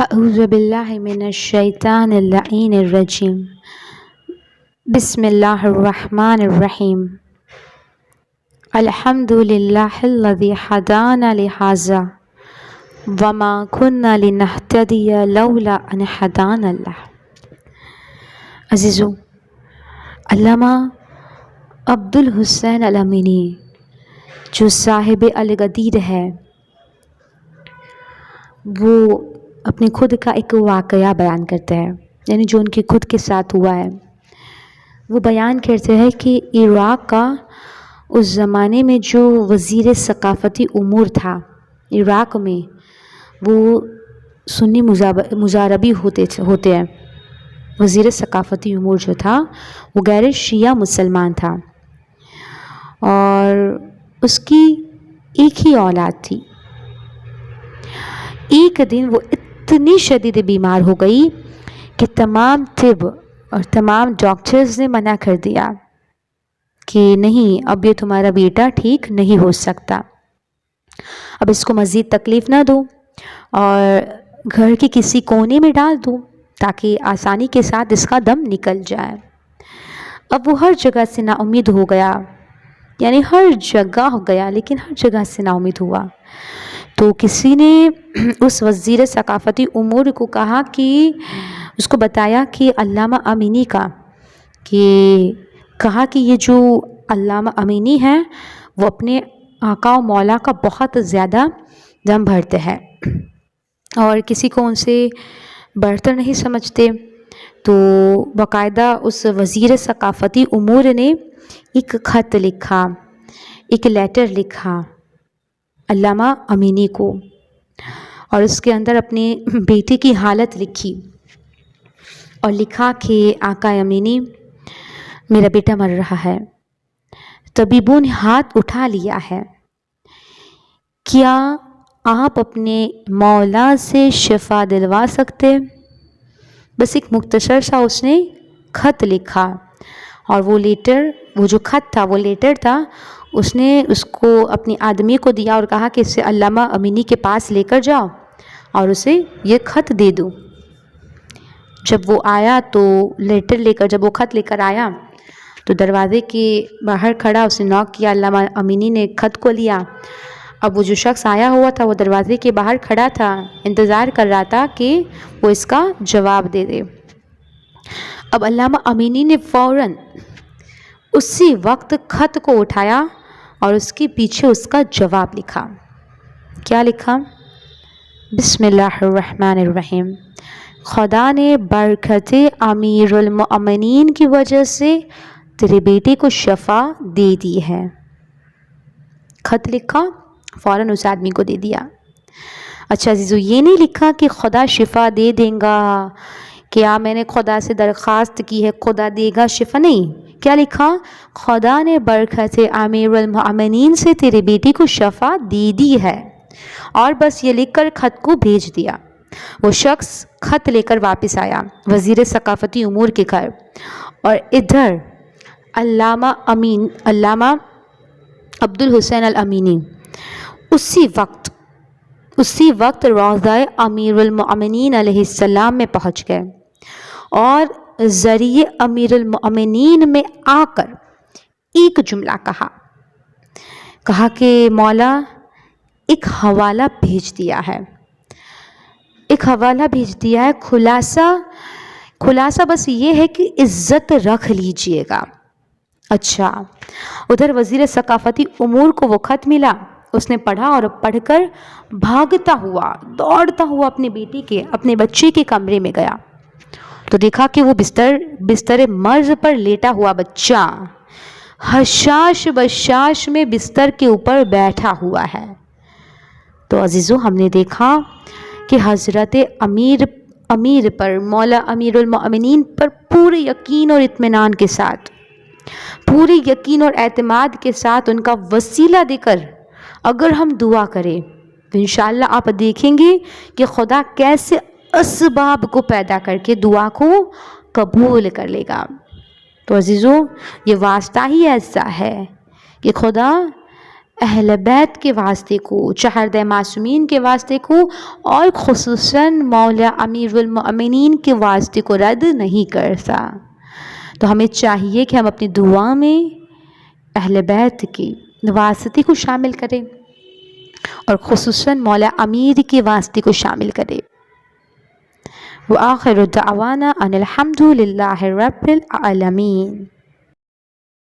أعوذ بالله من الشيطان اللعين الرجيم. بسم الله الرحمن الرحيم. الحمد لله الذي هدانا لهذا وما كنا لنهتدي لولا أن هدانا الله. عزیزو، علامہ عبدالحسین الامینی جو صاحب الغدیر ہے، وہ اپنے خود کا ایک واقعہ بیان کرتے ہیں، یعنی جو ان کے خود کے ساتھ ہوا ہے۔ وہ بیان کرتے ہیں کہ عراق کا اس زمانے میں جو وزیر ثقافتی امور تھا عراق میں، وہ سنی مزاربی ہوتے ہیں۔ وزیر ثقافتی امور جو تھا وہ غیر شیعہ مسلمان تھا، اور اس کی ایک ہی اولاد تھی۔ ایک دن وہ اتنی شدید بیمار ہو گئی کہ تمام طب اور تمام ڈاکٹرز نے منع کر دیا کہ نہیں، اب یہ تمہارا بیٹا ٹھیک نہیں ہو سکتا، اب اس کو مزید تکلیف نہ دو اور گھر کے کسی کونے میں ڈال دو تاکہ آسانی کے ساتھ اس کا دم نکل جائے۔ اب وہ ہر جگہ سے نا امید ہو گیا، یعنی ہر جگہ ہو گیا لیکن ہر جگہ سے نا امید ہوا۔ تو کسی نے اس وزیر ثقافتی امور کو کہا کہ اس کو بتایا کہ علامہ امینی کا، کہ کہا کہ یہ جو علامہ امینی ہیں وہ اپنے آقا و مولا کا بہت زیادہ دم بھرتے ہیں اور کسی کو ان سے بڑھ کر نہیں سمجھتے۔ تو باقاعدہ اس وزیر ثقافتی امور نے ایک خط لکھا، ایک لیٹر لکھا علامہ امینی کو، اور اس کے اندر اپنے بیٹے کی حالت لکھی اور لکھا کہ آقا امینی، میرا بیٹا مر رہا ہے، طبیبوں نے ہاتھ اٹھا لیا ہے، کیا آپ اپنے مولا سے شفا دلوا سکتے؟ بس ایک مختصر سا اس نے خط لکھا، اور وہ لیٹر، وہ جو خط تھا وہ لیٹر تھا، اس نے اس کو اپنی آدمی کو دیا اور کہا کہ اسے علامہ امینی کے پاس لے کر جاؤ اور اسے یہ خط دے دو۔ جب وہ آیا تو لیٹر لے کر، جب وہ خط لے کر آیا تو دروازے کے باہر کھڑا اس نے نوک کیا، علامہ امینی نے خط کو لیا۔ اب وہ جو شخص آیا ہوا تھا وہ دروازے کے باہر کھڑا تھا، انتظار کر رہا تھا کہ وہ اس کا جواب دے دے۔ اب علامہ امینی نے فوراً اسی وقت خط کو اٹھایا اور اس کے پیچھے اس کا جواب لکھا۔ کیا لکھا؟ بسم اللہ الرحمن الرحیم، خدا نے برکت امیر المؤمنین کی وجہ سے تیرے بیٹے کو شفا دے دی ہے۔ خط لکھا، فوراً اس آدمی کو دے دیا۔ اچھا عزیزو، یہ نہیں لکھا کہ خدا شفا دے دیں گا، کیا میں نے خدا سے درخواست کی ہے خدا دے گا شفا، نہیں۔ کیا لکھا؟ خدا نے برکت امیر المؤمنین سے تیرے بیٹی کو شفا دے دی ہے، اور بس یہ لکھ کر خط کو بھیج دیا۔ وہ شخص خط لے کر واپس آیا وزیر ثقافتی امور کے گھر، اور ادھر علامہ عبدالحسین الامینی اسی وقت روضہ امیر المؤمنین علیہ السلام میں پہنچ گئے، اور ذریعے امیر المؤمنین میں آ کر ایک جملہ کہا کہ مولا ایک حوالہ بھیج دیا ہے، ایک حوالہ بھیج دیا ہے، خلاصہ بس یہ ہے کہ عزت رکھ لیجئے گا۔ اچھا، ادھر وزیر ثقافتی امور کو وہ خط ملا، اس نے پڑھا اور پڑھ کر بھاگتا ہوا، دوڑتا ہوا اپنے بچے کے کمرے میں گیا تو دیکھا کہ وہ بستر مرض پر لیٹا ہوا بچہ حشاش بشاش میں بستر کے اوپر بیٹھا ہوا ہے۔ تو عزیزو، ہم نے دیکھا کہ حضرت امیر پر، مولا امیر المؤمنین پر پورے یقین اور اطمینان کے ساتھ، پورے یقین اور اعتماد کے ساتھ ان کا وسیلہ دے کر اگر ہم دعا کریں تو انشاءاللہ آپ دیکھیں گے کہ خدا کیسے اسباب کو پیدا کر کے دعا کو قبول کر لے گا۔ تو عزیزو، یہ واسطہ ہی ایسا ہے کہ خدا اہل بیت کے واسطے کو، چہردہ معصومین کے واسطے کو، اور خصوصاً مولا امیر المؤمنین کے واسطے کو رد نہیں کرتا۔ تو ہمیں چاہیے کہ ہم اپنی دعا میں اہل بیت کی واسطے کو شامل کریں اور خصوصاً مولا امیر کے واسطے کو شامل کریں۔ وآخر دعوانا ان الحمد للہ رب العالمین۔